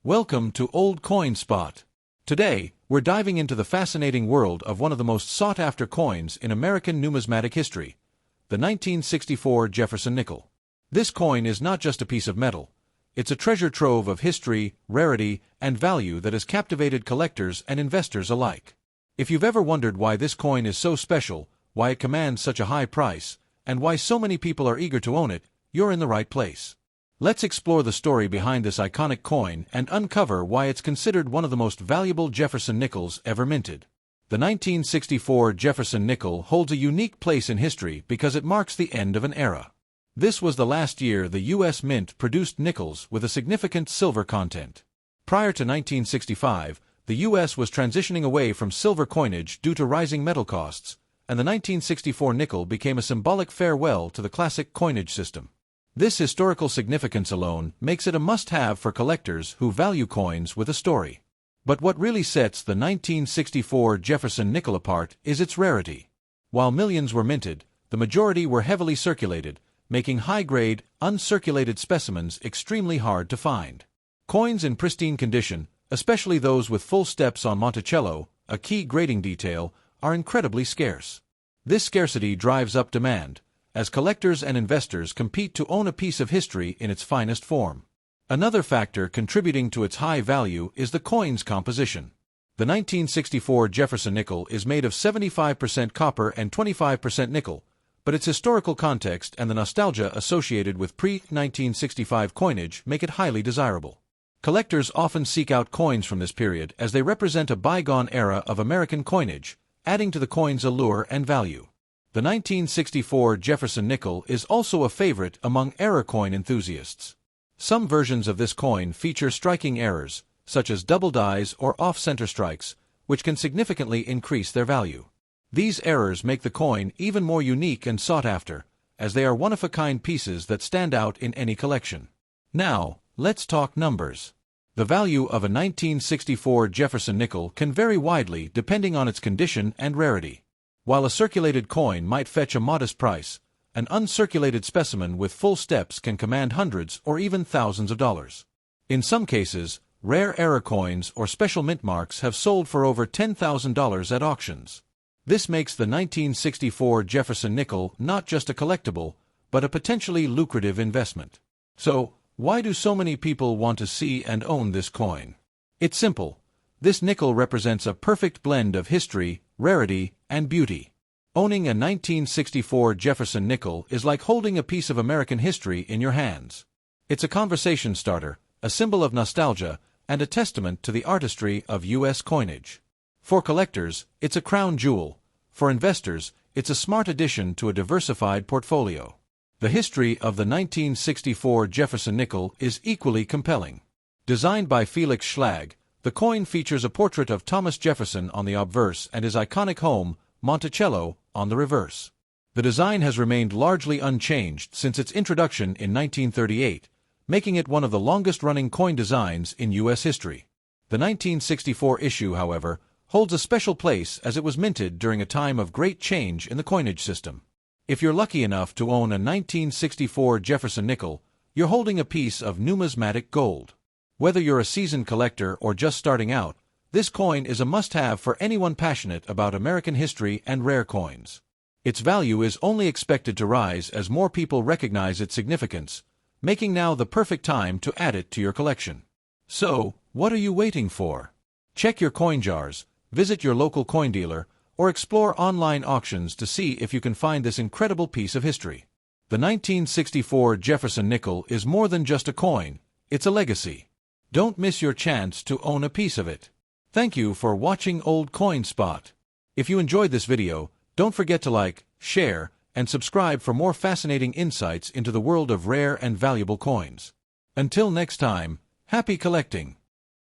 Welcome to Old Coin Spot. Today, we're diving into the fascinating world of one of the most sought-after coins in American numismatic history, the 1964 Jefferson Nickel. This coin is not just a piece of metal. It's a treasure trove of history, rarity, and value that has captivated collectors and investors alike. If you've ever wondered why this coin is so special, why it commands such a high price, and why so many people are eager to own it, you're in the right place. Let's explore the story behind this iconic coin and uncover why it's considered one of the most valuable Jefferson nickels ever minted. The 1964 Jefferson Nickel holds a unique place in history because it marks the end of an era. This was the last year the U.S. Mint produced nickels with a significant silver content. Prior to 1965, the U.S. was transitioning away from silver coinage due to rising metal costs, and the 1964 nickel became a symbolic farewell to the classic coinage system. This historical significance alone makes it a must-have for collectors who value coins with a story. But what really sets the 1964 Jefferson Nickel apart is its rarity. While millions were minted, the majority were heavily circulated, making high-grade, uncirculated specimens extremely hard to find. Coins in pristine condition, especially those with full steps on Monticello, a key grading detail, are incredibly scarce. This scarcity drives up demand, as collectors and investors compete to own a piece of history in its finest form. Another factor contributing to its high value is the coin's composition. The 1964 Jefferson Nickel is made of 75% copper and 25% nickel, but its historical context and the nostalgia associated with pre-1965 coinage make it highly desirable. Collectors often seek out coins from this period as they represent a bygone era of American coinage, adding to the coin's allure and value. The 1964 Jefferson Nickel is also a favorite among error coin enthusiasts. Some versions of this coin feature striking errors, such as double dies or off-center strikes, which can significantly increase their value. These errors make the coin even more unique and sought after, as they are one-of-a-kind pieces that stand out in any collection. Now, let's talk numbers. The value of a 1964 Jefferson Nickel can vary widely depending on its condition and rarity. While a circulated coin might fetch a modest price, an uncirculated specimen with full steps can command hundreds or even thousands of dollars. In some cases, rare error coins or special mint marks have sold for over $10,000 at auctions. This makes the 1964 Jefferson Nickel not just a collectible, but a potentially lucrative investment. So, why do so many people want to see and own this coin? It's simple. This nickel represents a perfect blend of history, rarity, and beauty. Owning a 1964 Jefferson Nickel is like holding a piece of American history in your hands. It's a conversation starter, a symbol of nostalgia, and a testament to the artistry of U.S. coinage. For collectors, it's a crown jewel. For investors, it's a smart addition to a diversified portfolio. The history of the 1964 Jefferson Nickel is equally compelling. Designed by Felix Schlag, the coin features a portrait of Thomas Jefferson on the obverse and his iconic home, Monticello, on the reverse. The design has remained largely unchanged since its introduction in 1938, making it one of the longest-running coin designs in U.S. history. The 1964 issue, however, holds a special place as it was minted during a time of great change in the coinage system. If you're lucky enough to own a 1964 Jefferson Nickel, you're holding a piece of numismatic gold. Whether you're a seasoned collector or just starting out, this coin is a must-have for anyone passionate about American history and rare coins. Its value is only expected to rise as more people recognize its significance, making now the perfect time to add it to your collection. So, what are you waiting for? Check your coin jars, visit your local coin dealer, or explore online auctions to see if you can find this incredible piece of history. The 1964 Jefferson Nickel is more than just a coin, it's a legacy. Don't miss your chance to own a piece of it. Thank you for watching Old Coin Spot. If you enjoyed this video, don't forget to like, share, and subscribe for more fascinating insights into the world of rare and valuable coins. Until next time, happy collecting!